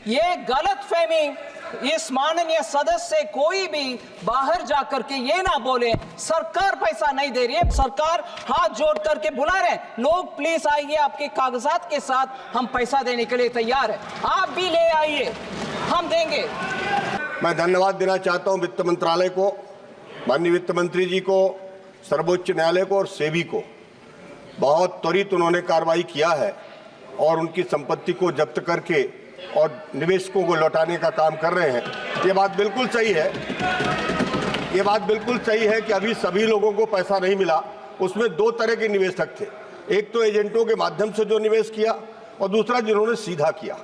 ये गलतफहमी इस माननीय सदस्य से कोई भी बाहर जाकर के ये ना बोले सरकार पैसा नहीं दे रही है। सरकार हाथ जोड़ करके बुला रहे हैं, लोग प्लीज आइए, आपके कागजात के साथ हम पैसा देने के लिए तैयार है, आप भी ले आइए, हम देंगे। मैं धन्यवाद देना चाहता हूं वित्त मंत्रालय को, माननीय वित्त मंत्री जी को, सर्वोच्च न्यायालय को और सेबी को। बहुत त्वरित उन्होंने कार्रवाई किया है और उनकी संपत्ति को जब्त करके और निवेशकों को लौटाने का काम कर रहे हैं। ये बात बिल्कुल सही है, ये बात बिल्कुल सही है कि अभी सभी लोगों को पैसा नहीं मिला। उसमें दो तरह के निवेशक थे, एक तो एजेंटों के माध्यम से जो निवेश किया और दूसरा जिन्होंने सीधा किया।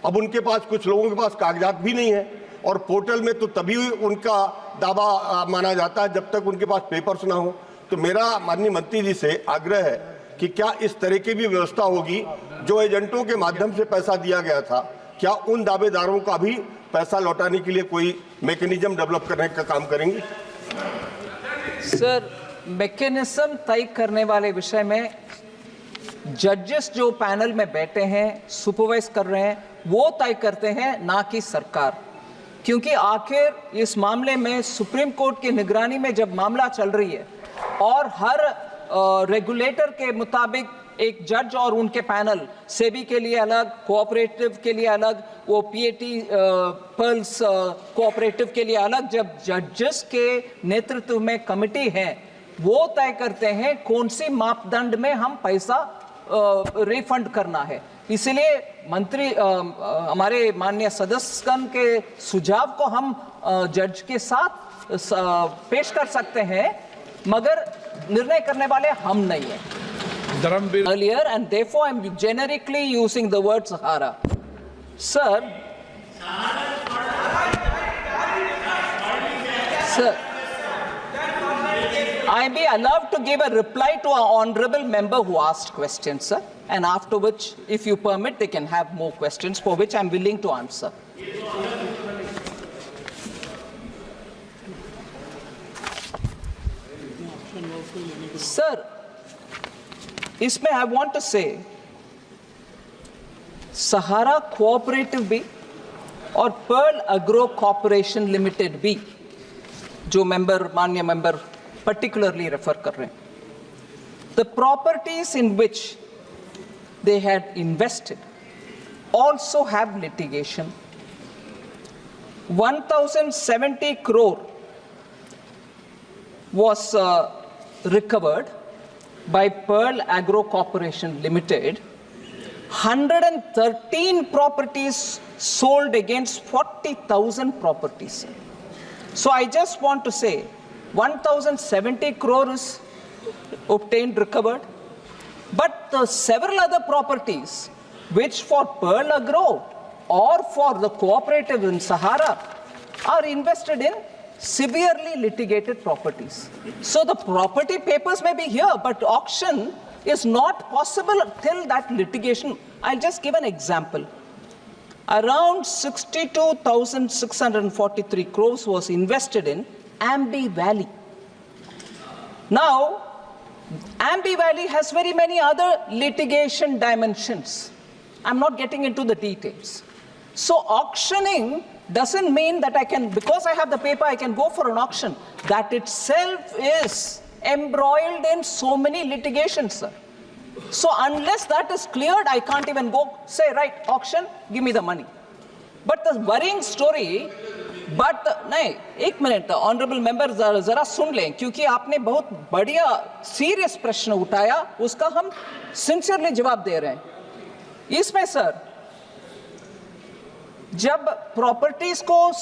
अब उनके पास, कुछ लोगों के पास कागजात भी नहीं है और पोर्टल में तो तभी उनका दावा माना जाता है जब तक उनके पास पेपर्स ना हो। तो मेरा माननीय मंत्री जी से आग्रह है कि क्या इस तरह की भी व्यवस्था होगी, जो एजेंटों के माध्यम से पैसा दिया गया था, क्या उन दावेदारों का भी पैसा लौटाने के लिए कोई मैकेनिज्म डेवलप करने का काम करेंगे? सर, मैकेनिज्म तय करने वाले विषय में जजेस जो पैनल में बैठे हैं, सुपरवाइज कर रहे हैं, वो तय करते हैं, ना कि सरकार। क्योंकि आखिर इस मामले में सुप्रीम कोर्ट की निगरानी में जब मामला चल रही है और हर रेगुलेटर के मुताबिक एक जज और उनके पैनल, सेबी के लिए अलग, कोऑपरेटिव के लिए अलग, वो पीएटी पर्ल्स कोऑपरेटिव के लिए अलग, जब जजेस के नेतृत्व में कमिटी है, वो तय करते हैं कौन सी मापदंड में हम पैसा रिफंड करना है। इसलिए मंत्री हमारे माननीय सदस्यगण के सुझाव को हम जज के साथ पेश कर सकते हैं, मगर निर्णय करने वाले हम नहीं हैं। Earlier, and therefore I'm generically using the word Sahara. Sir, I be allowed to give a reply to an honorable member who asked questions, sir, and after which, if you permit, they can have more questions for which I'm willing to answer. Sir, इसमें I want to से सहारा cooperative भी और Perl agro corporation limited भी, जो माननीय member particularly refer कर रहे हैं, the properties in which they had invested also have litigation. 1070 crore was recovered by Pearl Agro Corporation Limited. 113 properties sold against 40,000 properties. So I just want to say 1070 crore is obtained, recovered, but the several other properties which for Pearl Agro or for the cooperative in Sahara are invested in severely litigated properties. So the property papers may be here, but auction is not possible till that litigation. I'll just give an example. Around 62,643 crores was invested in Ambi Valley. Now, Ambi Valley has very many other litigation dimensions. I'm not getting into the details. So auctioning doesn't mean that I can, because I have the paper, I can go for an auction. That itself is embroiled in so many litigations, sir. So unless that is cleared, I can't even go say, right, auction, give me the money. But the worrying story, नहीं, एक minute, honourable member जरा सुन लें, क्योंकि आपने बहुत बढ़िया serious प्रश्न उठाया, उसका हम सिंसियरली जवाब दे रहे हैं। इसमें सर, जब प्रॉपर्टीज को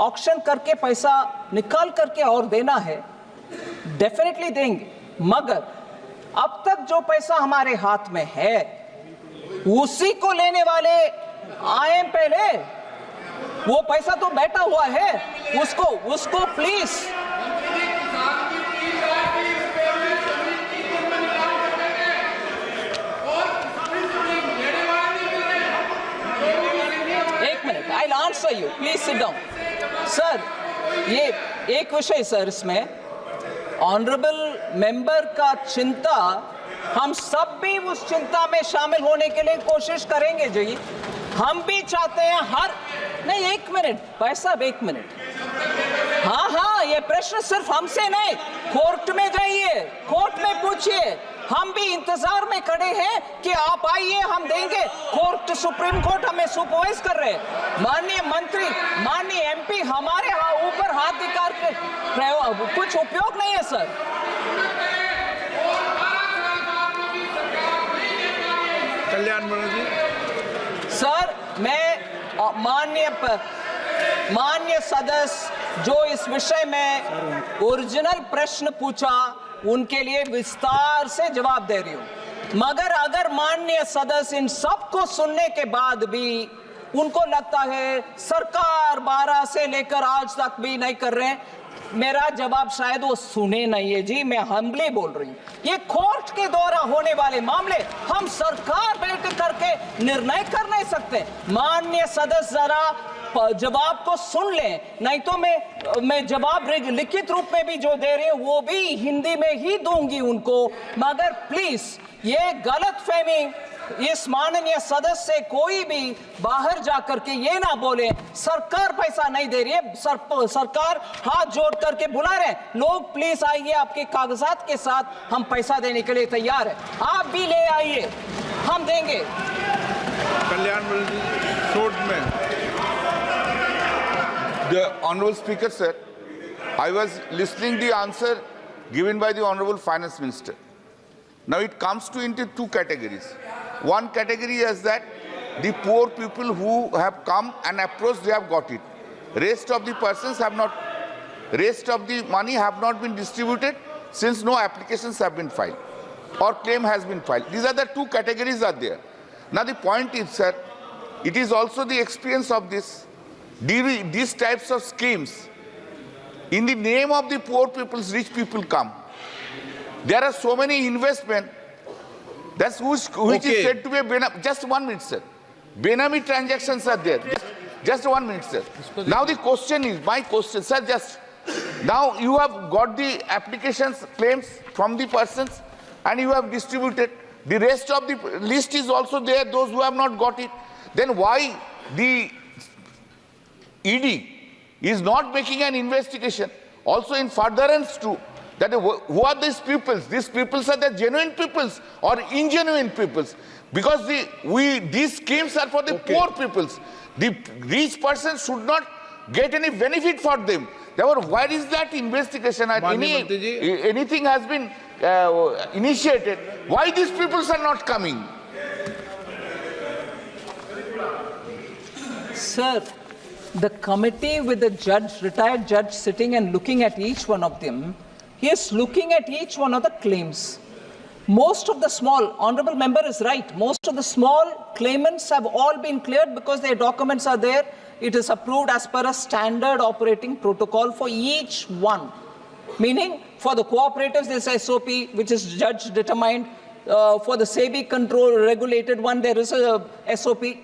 ऑक्शन करके पैसा निकाल करके और देना है, डेफिनेटली देंगे, मगर अब तक जो पैसा हमारे हाथ में है उसी को लेने वाले आए पहले, वो पैसा तो बैठा हुआ है, उसको please I'll answer you. Please sit down. Sir, ये एक विषय सर, इसमें ऑनरेबल मेंबर का चिंता, हम सब भी उस चिंता में शामिल होने के लिए कोशिश करेंगे जी। हम भी चाहते हैं हर नहीं, 1 मिनट भाई साहब, 1 मिनट। हाँ हाँ, ये प्रश्न सिर्फ हमसे नहीं, कोर्ट में जाइए, कोर्ट में पूछिए। हम भी इंतजार में खड़े हैं कि आप आइए, हम देंगे। कोर्ट, सुप्रीम कोर्ट हमें सुपरवाइज कर रहे हैं। माननीय मंत्री, माननीय एमपी हमारे ऊपर हाथ दिखाकर के कुछ उपयोग नहीं है सर। कल्याण जी। सर, मैं माननीय सदस्य जो इस विषय में ओरिजिनल प्रश्न पूछा, उनके लिए विस्तार से जवाब दे रही हूं। मगर अगर माननीय सदस्य इन सबको सुनने के बाद भी उनको लगता है सरकार 12 से लेकर आज तक भी नहीं कर रहे हैं, मेरा जवाब शायद वो सुने नहीं है जी। मैं हम्बली बोल रही हूँ, ये कोर्ट के द्वारा होने वाले मामले हम सरकार बैठ करके निर्णय कर नहीं सकते। माननीय सदस्य जरा जवाब को सुन लें, नहीं तो मैं जवाब लिखित रूप में भी जो दे रही हूँ वो भी हिंदी में ही दूंगी उनको। मगर प्लीज ये गलत फहमी इस माननीय सदस्य से कोई भी बाहर जाकर के ये ना बोले सरकार पैसा नहीं दे रही है। सरकार हाथ जोड़ करके बुला रहे हैं, लोग प्लीज आइए, आपके कागजात के साथ हम पैसा देने के लिए तैयार है, आप भी ले आइए, हम देंगे। कल्याण जी, शॉर्ट में। The Honorable Speaker, sir, I was listening the answer given by the Honorable Finance Minister. Now it comes to into two categories. One category is that the poor people who have come and approached, they have got it. Rest of the persons have not, rest of the money have not been distributed since no applications have been filed or claim has been filed. These are the two categories are there. Now the point is, sir, it is also the experience of these types of schemes. In the name of the poor peoples, rich people come. There are so many investment that's which is said to be a Benami. Just 1 minute, sir. Benami transactions are there. Just 1 minute, sir. Now the question is, my question, sir, just now you have got the applications, claims from the persons and you have distributed. The rest of the list is also there, those who have not got it. Then why the ED is not making an investigation also in furtherance to that who are these peoples? These peoples are the genuine peoples or ingenuine peoples, because these schemes are for the poor peoples. The rich persons should not get any benefit for them. Therefore, why is that investigation and anything has been initiated? Why these peoples are not coming? Sir, the committee with the judge, retired judge sitting and looking at each one of them, he is looking at each one of the claims. Most of the small, honorable member is right, most of the small claimants have all been cleared because their documents are there. It is approved as per a standard operating protocol for each one. Meaning, for the cooperatives, there is SOP, which is judge determined. For the SEBI control regulated one, there is a SOP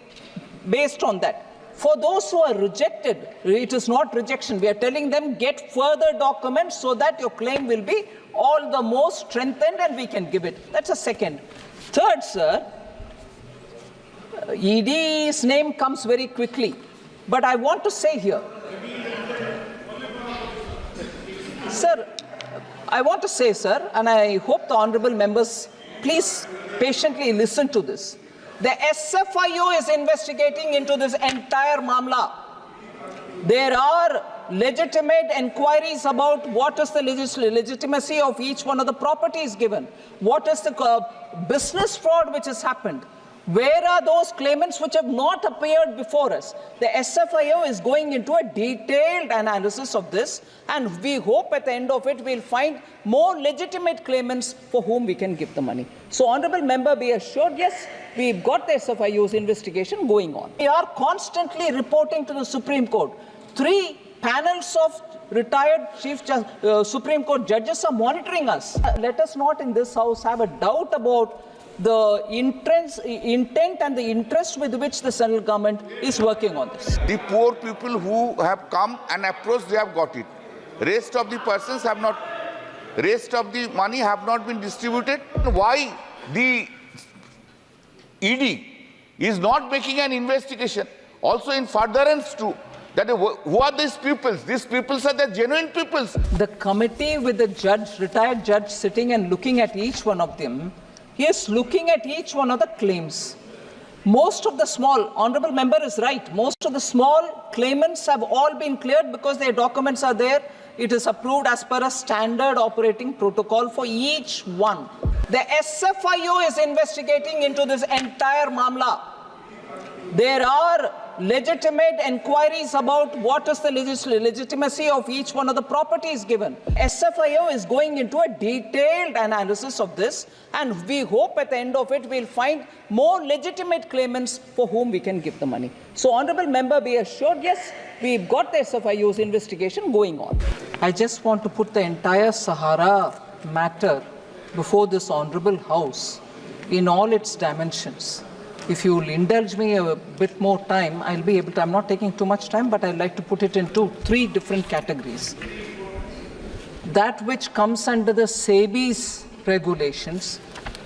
based on that. For those who are rejected, it is not rejection. We are telling them get further documents so that your claim will be all the more strengthened and we can give it. That's a second. Third, sir, ED's name comes very quickly. But I want to say here, sir, I want to say, sir, and I hope the honorable members please patiently listen to this. The SFIO is investigating into this entire Mamla. There are legitimate inquiries about what is the legitimacy of each one of the properties given. What is the business fraud which has happened? Where are those claimants which have not appeared before us? The SFIO is going into a detailed analysis of this, and we hope at the end of it we'll find more legitimate claimants for whom we can give the money. So, honorable member, be assured, yes, we've got the SFIO's investigation going on. We are constantly reporting to the Supreme Court. 3 panels of retired Supreme Court judges are monitoring us. Let us not in this house have a doubt about the intent and the interest with which the central government is working on this. The poor people who have come and approached, they have got it. Rest of the persons have not, rest of the money have not been distributed. Why the ED is not making an investigation. Also in furtherance to that, who are these peoples? These peoples are the genuine peoples. The committee with the judge, retired judge, sitting and looking at each one of them, he is looking at each one of the claims. Most of the small, honorable member is right, most of the small claimants have all been cleared because their documents are there. It is approved as per a standard operating protocol for each one. The SFIO is investigating into this entire Mamla. There are legitimate inquiries about what is the legitimacy of each one of the properties given. SFIO is going into a detailed analysis of this, and we hope at the end of it we'll find more legitimate claimants for whom we can give the money. So, honorable member, be assured, yes, we've got the SFIO's investigation going on. I just want to put the entire Sahara matter before this honorable House in all its dimensions. If you will indulge me a bit more time, I'll be able to, I'm not taking too much time, but I'd like to put it into three different categories. That which comes under the SEBI's regulations.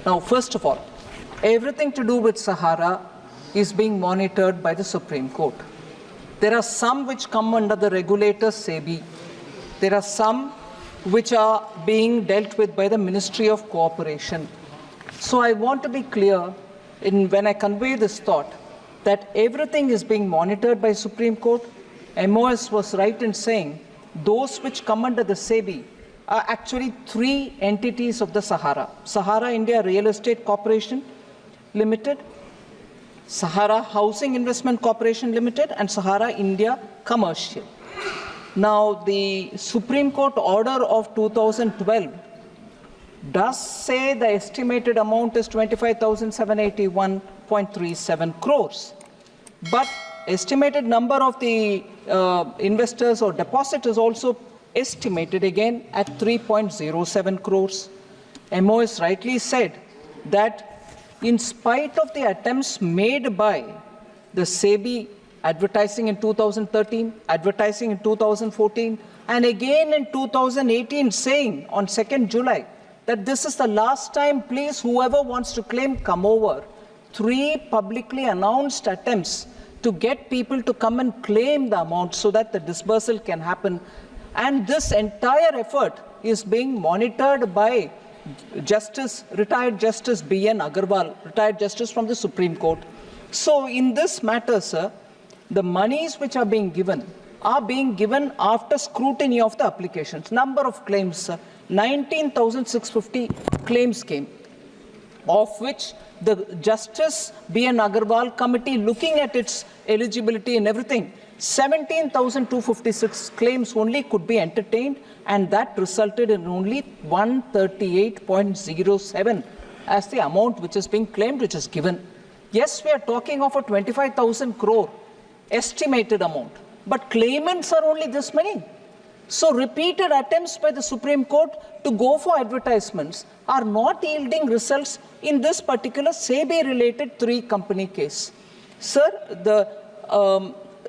Now, first of all, everything to do with Sahara is being monitored by the Supreme Court. There are some which come under the regulator SEBI. There are some which are being dealt with by the Ministry of Cooperation. So I want to be clear when I convey this thought that everything is being monitored by Supreme Court. MOS was right in saying those which come under the SEBI are actually three entities of the Sahara. Sahara India Real Estate Corporation Limited, Sahara Housing Investment Corporation Limited, and Sahara India Commercial. Now, the Supreme Court order of 2012 does say the estimated amount is 25,781.37 crores. But estimated number of the investors or depositors also estimated again at 3.07 crores. MOS rightly said that in spite of the attempts made by the SEBI advertising in 2013, advertising in 2014, and again in 2018 saying on 2nd July, that this is the last time, please, whoever wants to claim, come over. Three publicly announced attempts to get people to come and claim the amount so that the disbursal can happen. And this entire effort is being monitored by retired Justice B.N. Agarwal, retired Justice from the Supreme Court. So in this matter, sir, the monies which are being given after scrutiny of the applications. Number of claims, sir. 19,650 claims came, of which the Justice B.N. Agarwal committee, looking at its eligibility and everything, 17,256 claims only could be entertained, and that resulted in only 138.07 as the amount which is being claimed, which is given. Yes, we are talking of a 25,000 crore estimated amount, but claimants are only this many. So repeated attempts by the Supreme Court to go for advertisements are not yielding results in this particular SEBI-related three-company case. Sir,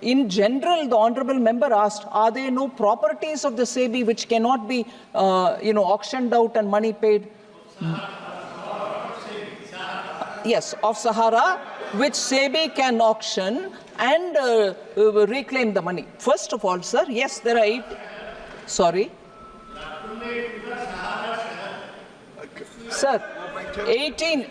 in general, the honourable member asked, are there no properties of the SEBI which cannot be, auctioned out and money paid? Yes, of Sahara, which SEBI can auction and reclaim the money. First of all, sir, yes, there are 8... Sorry? Sir, 18...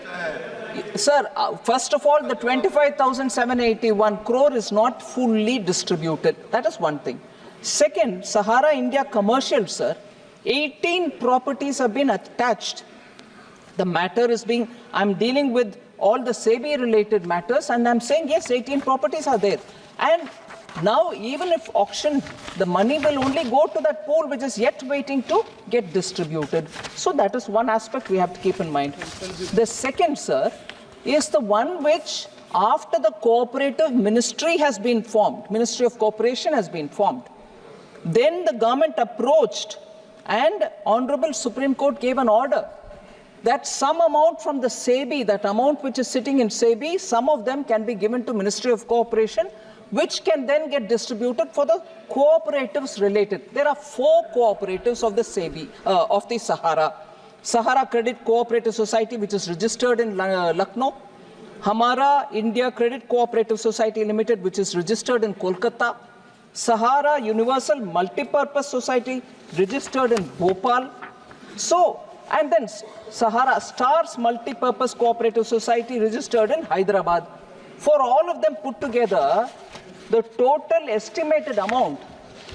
Sir, first of all, the 25,781 crore is not fully distributed. That is one thing. Second, Sahara India Commercial, sir, 18 properties have been attached. The matter is being... I'm dealing with all the SEBI-related matters, and I'm saying, yes, 18 properties are there. And now, even if auctioned, the money will only go to that pool which is yet waiting to get distributed. So that is one aspect we have to keep in mind. The second, sir, is the one which, after the cooperative ministry has been formed, Ministry of Cooperation has been formed, then the government approached and Honorable Supreme Court gave an order that some amount from the SEBI, that amount which is sitting in SEBI, some of them can be given to Ministry of Cooperation, which can then get distributed for the cooperatives related. There are 4 cooperatives of the SEBI, of the Sahara. Sahara Credit Cooperative Society, which is registered in Lucknow. Hamara India Credit Cooperative Society Limited, which is registered in Kolkata, Sahara Universal Multipurpose Society, registered in Bhopal. So, and then Sahara Stars Multipurpose Cooperative Society, registered in Hyderabad. For all of them put together, the total estimated amount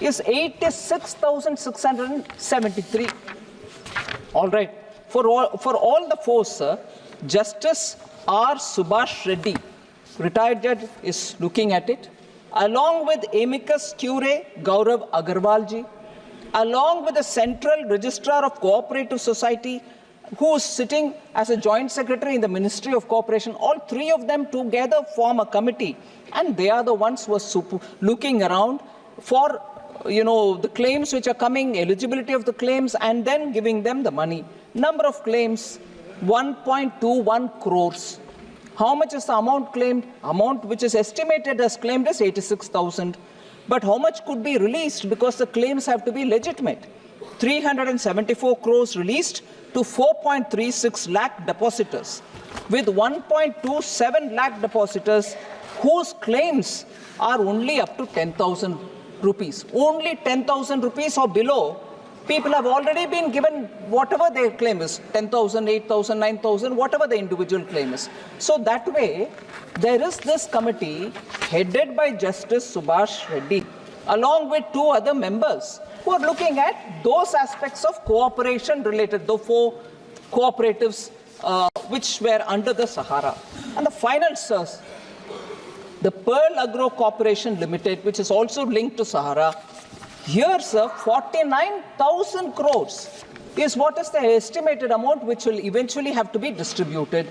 is 86,673. All right. For all the four, sir, Justice R. Subhash Reddy, retired judge, is looking at it, along with amicus curiae Gaurav Agarwalji, along with the Central Registrar of Cooperative Society, who is sitting as a joint secretary in the Ministry of Cooperation. All three of them together form a committee, and they are the ones who are looking around for the claims which are coming, eligibility of the claims, and then giving them the money. Number of claims, 1.21 crores. How much is the amount claimed? Amount which is estimated as claimed is 86,000. But how much could be released, because the claims have to be legitimate? 374 crores released to 4.36 lakh depositors, with 1.27 lakh depositors whose claims are only up to 10,000 rupees. Only 10,000 rupees or below, people have already been given whatever their claim is, 10,000, 8,000, 9,000, whatever the individual claim is. So that way, there is this committee headed by Justice Subhash Reddy, along with two other members, who are looking at those aspects of cooperation related, the four cooperatives which were under the Sahara. And the final, sirs, the Pearl Agro Corporation Limited, which is also linked to Sahara, here, sir, 49,000 crores is what is the estimated amount which will eventually have to be distributed.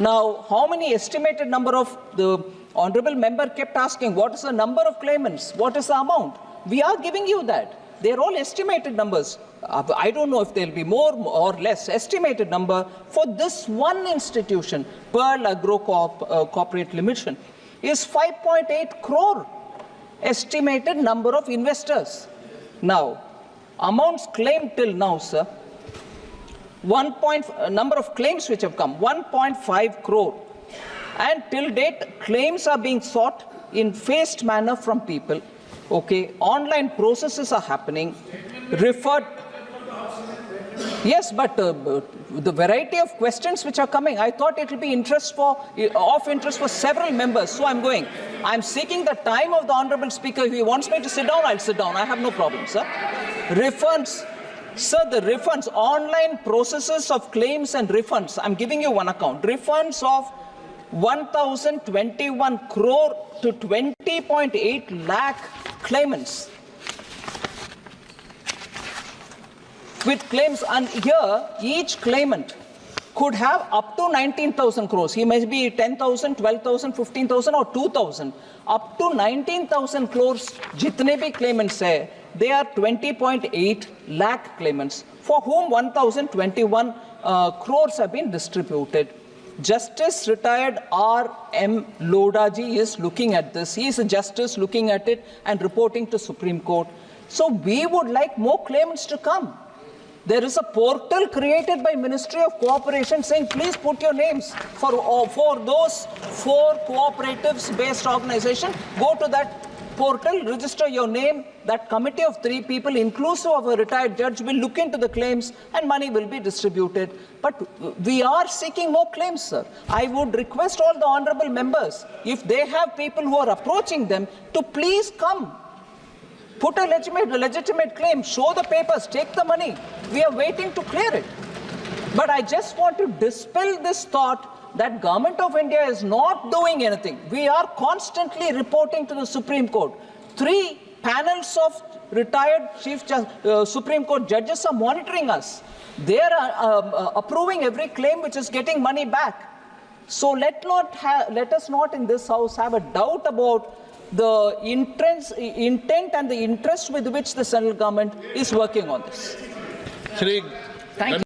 Now, how many estimated number of, the honorable member kept asking, what is the number of claimants? What is the amount? We are giving you that. They're all estimated numbers. I don't know if there'll be more or less. Estimated number for this one institution, Pearl Agro Corporate Limited, is 5.8 crore estimated number of investors. Now, amounts claimed till now, sir, number of claims which have come, 1.5 crore. And till date, claims are being sought in phased manner from people. Okay, online processes are happening, referred. Yes, but the variety of questions which are coming, I thought it will be of interest for several members. So I'm going. I'm seeking the time of the Honorable Speaker. If he wants me to sit down, I'll sit down. I have no problem, sir. Refunds. Sir, the refunds, online processes of claims and refunds. I'm giving you one account. Refunds of 1,021 crore to 20.8 lakh claimants. With claims, and here each claimant could have up to 19,000 crores. He may be 10,000, 12,000, 15,000 or 2,000. Up to 19,000 crores, jitne bhi claimants hai, they are 20.8 lakh claimants, for whom 1,021 crores have been distributed. Justice retired R.M. Lodaji is looking at this. He is a justice looking at it and reporting to Supreme Court. So we would like more claimants to come. There is a portal created by Ministry of Cooperation saying, please put your names for those four cooperatives-based organizations. Go to that portal, register your name. That committee of 3 people, inclusive of a retired judge, will look into the claims and money will be distributed. But we are seeking more claims, sir. I would request all the honorable members, if they have people who are approaching them, to please come. Put a legitimate claim, show the papers, take the money. We are waiting to clear it. But I just want to dispel this thought that Government of India is not doing anything. We are constantly reporting to the Supreme Court. 3 panels of retired Supreme Court judges are monitoring us. They are approving every claim which is getting money back. So let us not in this house have a doubt about the intent and the interest with which the central government is working on this. Thank you.